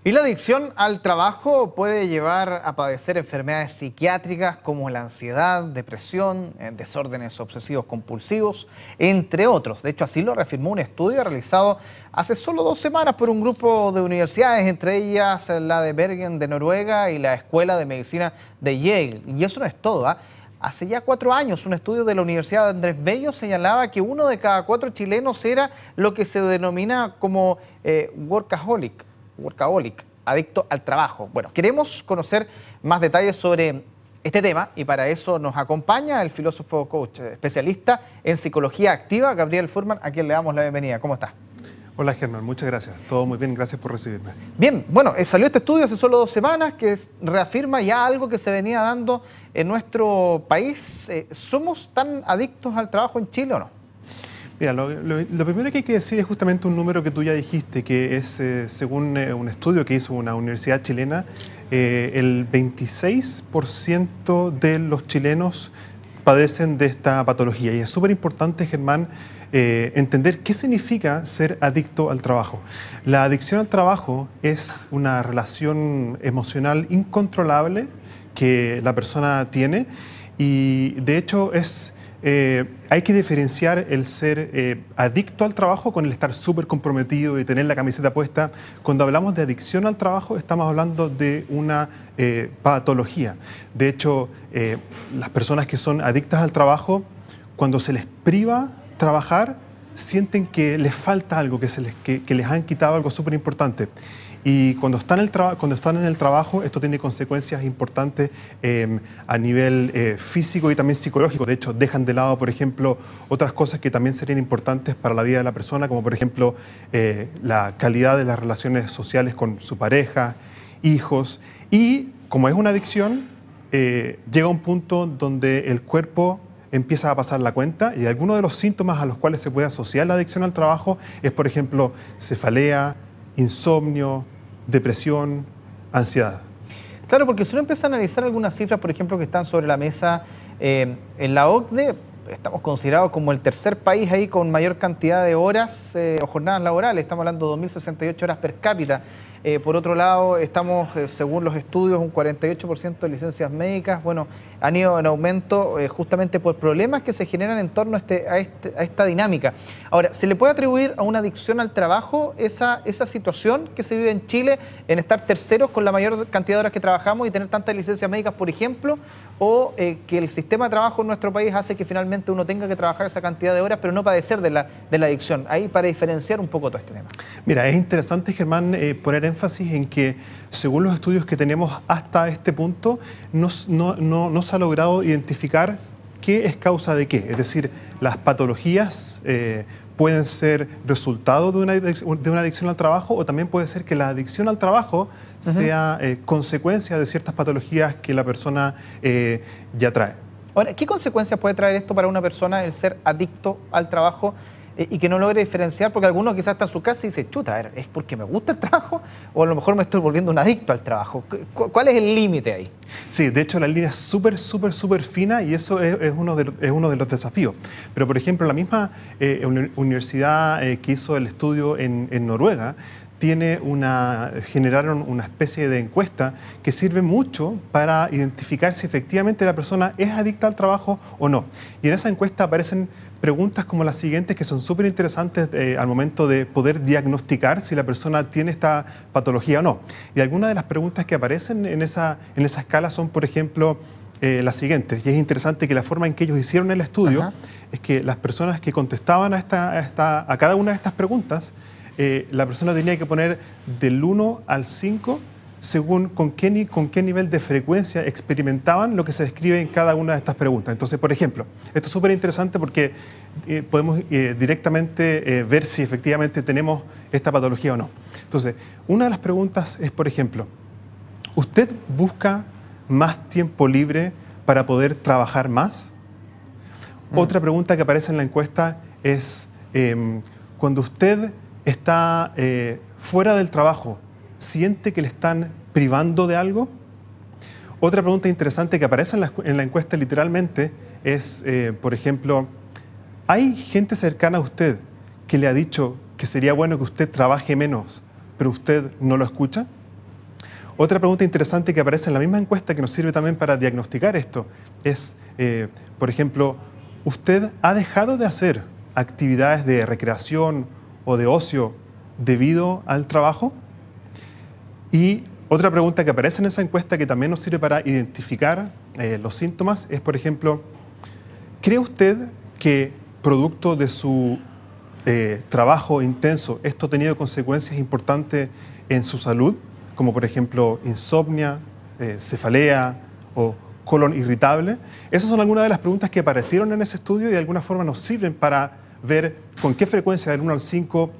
Y la adicción al trabajo puede llevar a padecer enfermedades psiquiátricas como la ansiedad, depresión, desórdenes obsesivos compulsivos, entre otros. De hecho, así lo reafirmó un estudio realizado hace solo 2 semanas por un grupo de universidades, entre ellas la de Bergen de Noruega y la Escuela de Medicina de Yale. Y eso no es todo, ¿ah? Hace ya 4 años, un estudio de la Universidad de Andrés Bello señalaba que 1 de cada 4 chilenos era lo que se denomina como workaholic, adicto al trabajo. Bueno, queremos conocer más detalles sobre este tema y para eso nos acompaña el filósofo coach, especialista en psicología activa, Gabriel Furman, a quien le damos la bienvenida. ¿Cómo está? Hola Germán, muchas gracias. Todo muy bien, gracias por recibirme. Bien, bueno, salió este estudio hace solo 2 semanas que reafirma ya algo que se venía dando en nuestro país. ¿Somos tan adictos al trabajo en Chile o no? Mira, lo primero que hay que decir es justamente un número que tú ya dijiste, que es, según un estudio que hizo una universidad chilena, el 26% de los chilenos padecen de esta patología. Y es súper importante, Germán, entender qué significa ser adicto al trabajo. La adicción al trabajo es una relación emocional incontrolable que la persona tiene y de hecho hay que diferenciar el ser adicto al trabajo con el estar súper comprometido y tener la camiseta puesta. Cuando hablamos de adicción al trabajo estamos hablando de una patología. De hecho, las personas que son adictas al trabajo, cuando se les priva trabajar, sienten que les falta algo, que les han quitado algo súper importante. Y cuando están en el trabajo, esto tiene consecuencias importantes a nivel físico y también psicológico. De hecho, dejan de lado, por ejemplo, otras cosas que también serían importantes para la vida de la persona, como por ejemplo la calidad de las relaciones sociales con su pareja, hijos. Y como es una adicción, llega un punto donde el cuerpo empieza a pasar la cuenta y algunos de los síntomas a los cuales se puede asociar la adicción al trabajo es, por ejemplo, cefalea, insomnio, depresión, ansiedad. Claro, porque si uno empieza a analizar algunas cifras, por ejemplo, que están sobre la mesa, en la OCDE estamos considerados como el tercer país ahí con mayor cantidad de horas o jornadas laborales, estamos hablando de 2.068 horas per cápita. Por otro lado, estamos, según los estudios, un 48% de licencias médicas, bueno, han ido en aumento justamente por problemas que se generan en torno a esta dinámica. Ahora, ¿se le puede atribuir a una adicción al trabajo esa situación que se vive en Chile, en estar terceros con la mayor cantidad de horas que trabajamos y tener tantas licencias médicas, por ejemplo, o que el sistema de trabajo en nuestro país hace que finalmente uno tenga que trabajar esa cantidad de horas, pero no padecer de la adicción? Ahí para diferenciar un poco todo este tema. Mira, es interesante, Germán, poner énfasis en que según los estudios que tenemos hasta este punto, no se ha logrado identificar qué es causa de qué. Es decir, las patologías pueden ser resultado de una adicción al trabajo o también puede ser que la adicción al trabajo sea consecuencia de ciertas patologías que la persona ya trae. Ahora, ¿qué consecuencias puede traer esto para una persona el ser adicto al trabajo y que no logre diferenciar? Porque algunos quizás están en su casa y dicen, chuta, a ver, ¿es porque me gusta el trabajo o a lo mejor me estoy volviendo un adicto al trabajo? ¿Cuál es el límite ahí? Sí, de hecho la línea es súper fina y eso es uno de los desafíos. Pero por ejemplo, la misma universidad que hizo el estudio en Noruega, generaron una especie de encuesta que sirve mucho para identificar si efectivamente la persona es adicta al trabajo o no. Y en esa encuesta aparecen preguntas como las siguientes que son súper interesantes al momento de poder diagnosticar si la persona tiene esta patología o no. Y algunas de las preguntas que aparecen en esa escala son, por ejemplo, las siguientes. Y es interesante que la forma en que ellos hicieron el estudio es que las personas que contestaban a cada una de estas preguntas, la persona tenía que poner del 1 al 5 según con qué nivel de frecuencia experimentaban lo que se describe en cada una de estas preguntas. Entonces, por ejemplo, esto es súper interesante porque podemos directamente ver si efectivamente tenemos esta patología o no. Entonces, una de las preguntas es, por ejemplo, ¿usted busca más tiempo libre para poder trabajar más? Otra pregunta que aparece en la encuesta es, cuando usted está fuera del trabajo, ¿siente que le están privando de algo? Otra pregunta interesante que aparece en la encuesta literalmente es, por ejemplo, ¿hay gente cercana a usted que le ha dicho que sería bueno que usted trabaje menos, pero usted no lo escucha? Otra pregunta interesante que aparece en la misma encuesta que nos sirve también para diagnosticar esto es, por ejemplo, ¿usted ha dejado de hacer actividades de recreación o de ocio debido al trabajo? Y otra pregunta que aparece en esa encuesta que también nos sirve para identificar los síntomas es, por ejemplo, ¿cree usted que producto de su trabajo intenso esto ha tenido consecuencias importantes en su salud? Como por ejemplo insomnia, cefalea o colon irritable. Esas son algunas de las preguntas que aparecieron en ese estudio y de alguna forma nos sirven para ver con qué frecuencia del 1 al 5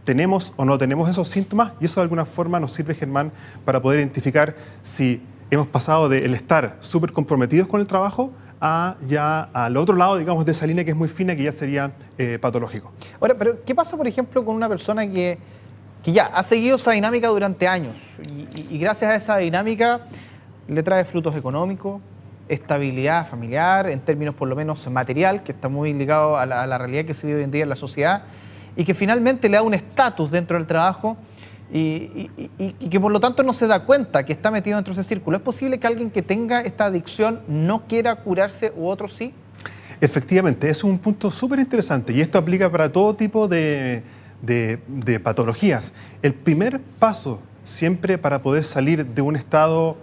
tenemos o no tenemos esos síntomas, y eso de alguna forma nos sirve, Germán, para poder identificar si hemos pasado del estar súper comprometidos con el trabajo a ya al otro lado, digamos, de esa línea que es muy fina, que ya sería patológico. Ahora, pero ¿qué pasa, por ejemplo, con una persona que ya ha seguido esa dinámica durante años y gracias a esa dinámica le trae frutos económicos, estabilidad familiar, en términos por lo menos material, que está muy ligado a la realidad que se vive hoy en día en la sociedad, y que finalmente le da un estatus dentro del trabajo y que por lo tanto no se da cuenta que está metido dentro de ese círculo? ¿Es posible que alguien que tenga esta adicción no quiera curarse u otro sí? Efectivamente, es un punto súper interesante y esto aplica para todo tipo de patologías. El primer paso siempre para poder salir de un estado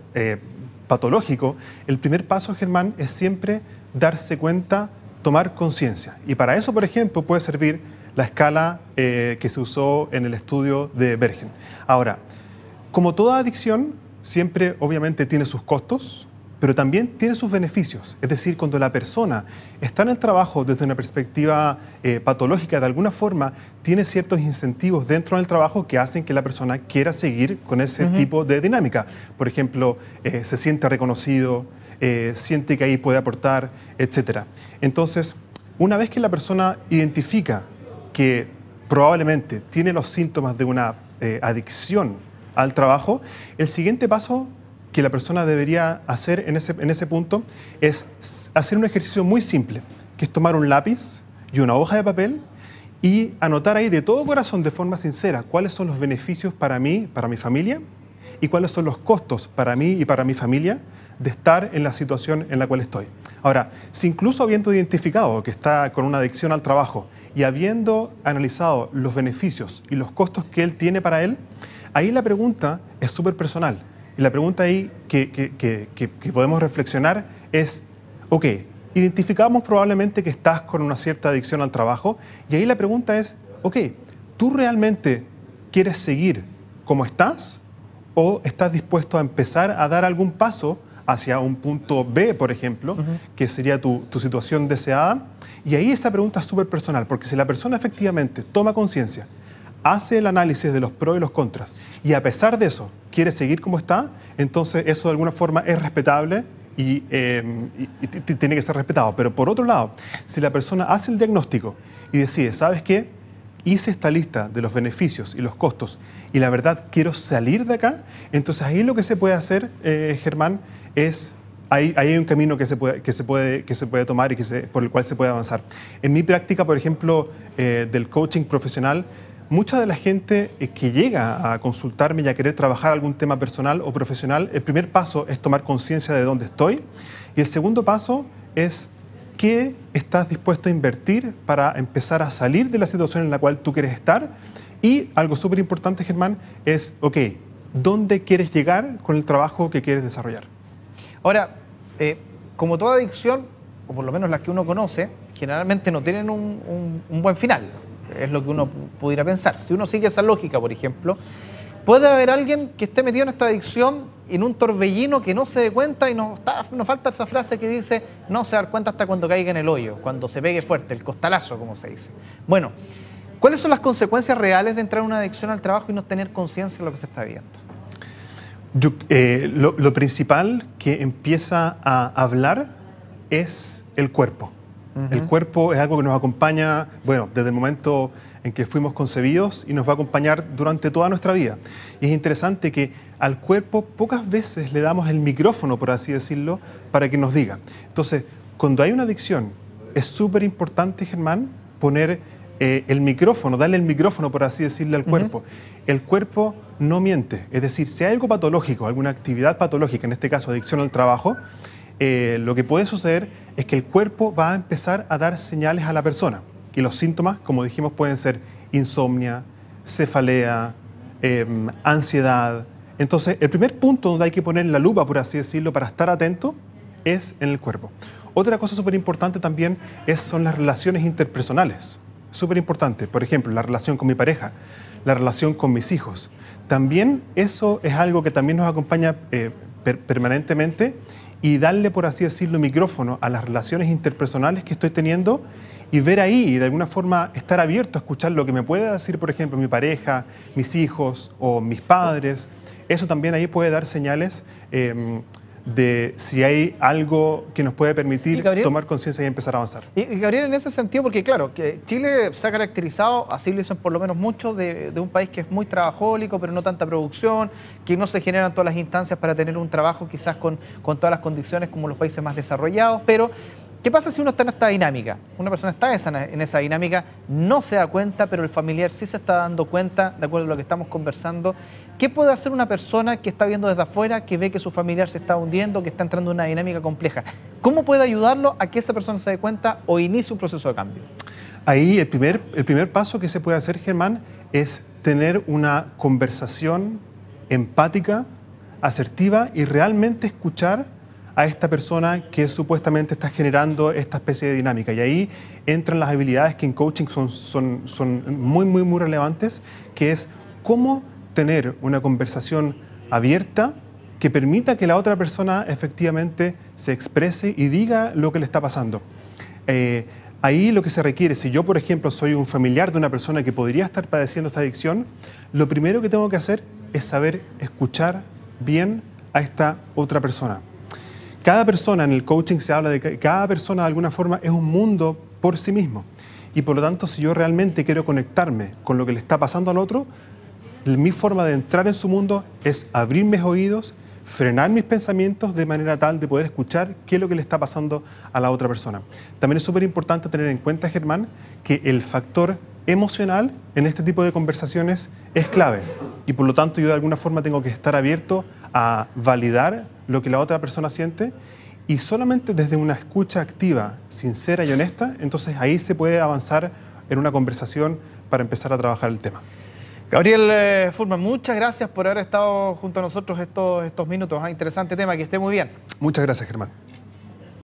patológico, el primer paso, Germán, es siempre darse cuenta, tomar conciencia. Y para eso, por ejemplo, puede servir la escala que se usó en el estudio de Bergen. Ahora, como toda adicción, siempre obviamente tiene sus costos, pero también tiene sus beneficios. Es decir, cuando la persona está en el trabajo desde una perspectiva patológica, de alguna forma tiene ciertos incentivos dentro del trabajo que hacen que la persona quiera seguir con ese tipo de dinámica. Por ejemplo, se siente reconocido, siente que ahí puede aportar, etc. Entonces, una vez que la persona identifica que probablemente tiene los síntomas de una adicción al trabajo, el siguiente paso que la persona debería hacer en ese punto es hacer un ejercicio muy simple, que es tomar un lápiz y una hoja de papel y anotar ahí de todo corazón, de forma sincera, cuáles son los beneficios para mí, para mi familia, y cuáles son los costos para mí y para mi familia de estar en la situación en la cual estoy. Ahora, si incluso habiendo identificado que está con una adicción al trabajo y habiendo analizado los beneficios y los costos que él tiene para él, ahí la pregunta es súper personal. Y la pregunta ahí que podemos reflexionar es, ok, identificamos probablemente que estás con una cierta adicción al trabajo, y ahí la pregunta es, ok, ¿tú realmente quieres seguir como estás o estás dispuesto a empezar a dar algún paso hacia un punto B, por ejemplo, que sería tu situación deseada? Y ahí esa pregunta es súper personal, porque si la persona efectivamente toma conciencia, hace el análisis de los pros y los contras, y a pesar de eso quiere seguir como está, entonces eso de alguna forma es respetable y tiene que ser respetado. Pero por otro lado, si la persona hace el diagnóstico y decide, ¿sabes qué? Hice esta lista de los beneficios y los costos y la verdad quiero salir de acá, entonces ahí lo que se puede hacer, Germán, es... Ahí hay un camino que se puede tomar y por el cual se puede avanzar. En mi práctica, por ejemplo, del coaching profesional, mucha de la gente que llega a consultarme y a querer trabajar algún tema personal o profesional, el primer paso es tomar conciencia de dónde estoy, y el segundo paso es qué estás dispuesto a invertir para empezar a salir de la situación en la cual tú quieres estar. Y algo súper importante, Germán, es, ok, ¿dónde quieres llegar con el trabajo que quieres desarrollar? Ahora, como toda adicción, o por lo menos las que uno conoce, generalmente no tienen un buen final. Es lo que uno pudiera pensar. Si uno sigue esa lógica, por ejemplo, puede haber alguien que esté metido en esta adicción en un torbellino que no se dé cuenta, y nos falta esa frase que dice no se da cuenta hasta cuando caiga en el hoyo, cuando se pegue fuerte, el costalazo, como se dice. Bueno, ¿cuáles son las consecuencias reales de entrar en una adicción al trabajo y no tener conciencia de lo que se está viendo? Lo principal que empieza a hablar es el cuerpo. El cuerpo es algo que nos acompaña, bueno, desde el momento en que fuimos concebidos y nos va a acompañar durante toda nuestra vida. Y es interesante que al cuerpo pocas veces le damos el micrófono, por así decirlo, para que nos diga. Entonces, cuando hay una adicción, es súper importante, Germán, poner el micrófono, darle el micrófono, por así decirle, al cuerpo. El cuerpo no miente. Es decir, si hay algo patológico, alguna actividad patológica, en este caso adicción al trabajo, lo que puede suceder es que el cuerpo va a empezar a dar señales a la persona. Y los síntomas, como dijimos, pueden ser insomnia, cefalea, ansiedad. Entonces, el primer punto donde hay que poner la lupa, por así decirlo, para estar atento, es en el cuerpo. Otra cosa súper importante también son las relaciones interpersonales. Súper importante. Por ejemplo, la relación con mi pareja, la relación con mis hijos. También eso es algo que también nos acompaña permanentemente, y darle, por así decirlo, micrófono a las relaciones interpersonales que estoy teniendo y ver ahí y de alguna forma estar abierto a escuchar lo que me puede decir, por ejemplo, mi pareja, mis hijos o mis padres. Eso también ahí puede dar señales de si hay algo que nos puede permitir tomar conciencia y empezar a avanzar. Y Gabriel, en ese sentido, porque claro, que Chile se ha caracterizado, así lo dicen por lo menos muchos, de un país que es muy trabajólico, pero no tanta producción, que no se generan todas las instancias para tener un trabajo quizás con todas las condiciones como los países más desarrollados, pero ¿qué pasa si uno está en esta dinámica? Una persona está en esa dinámica, no se da cuenta, pero el familiar sí se está dando cuenta, de acuerdo a lo que estamos conversando. ¿Qué puede hacer una persona que está viendo desde afuera, que ve que su familiar se está hundiendo, que está entrando en una dinámica compleja? ¿Cómo puede ayudarlo a que esa persona se dé cuenta o inicie un proceso de cambio? Ahí el primer paso que se puede hacer, Germán, es tener una conversación empática, asertiva y realmente escuchar a esta persona que supuestamente está generando esta especie de dinámica. Y ahí entran las habilidades que en coaching son muy relevantes, que es cómo tener una conversación abierta que permita que la otra persona efectivamente se exprese y diga lo que le está pasando. Ahí lo que se requiere, si yo, por ejemplo, soy un familiar de una persona que podría estar padeciendo esta adicción, lo primero que tengo que hacer es saber escuchar bien a esta otra persona. Cada persona, en el coaching se habla de que cada persona de alguna forma es un mundo por sí mismo. Y por lo tanto, si yo realmente quiero conectarme con lo que le está pasando al otro, mi forma de entrar en su mundo es abrir mis oídos, frenar mis pensamientos de manera tal de poder escuchar qué es lo que le está pasando a la otra persona. También es súper importante tener en cuenta, Germán, que el factor emocional en este tipo de conversaciones es clave. Y por lo tanto, yo de alguna forma tengo que estar abierto a validar lo que la otra persona siente, y solamente desde una escucha activa, sincera y honesta, entonces ahí se puede avanzar en una conversación para empezar a trabajar el tema. Gabriel Fuhrman, muchas gracias por haber estado junto a nosotros estos minutos. Interesante tema, que esté muy bien. Muchas gracias, Germán.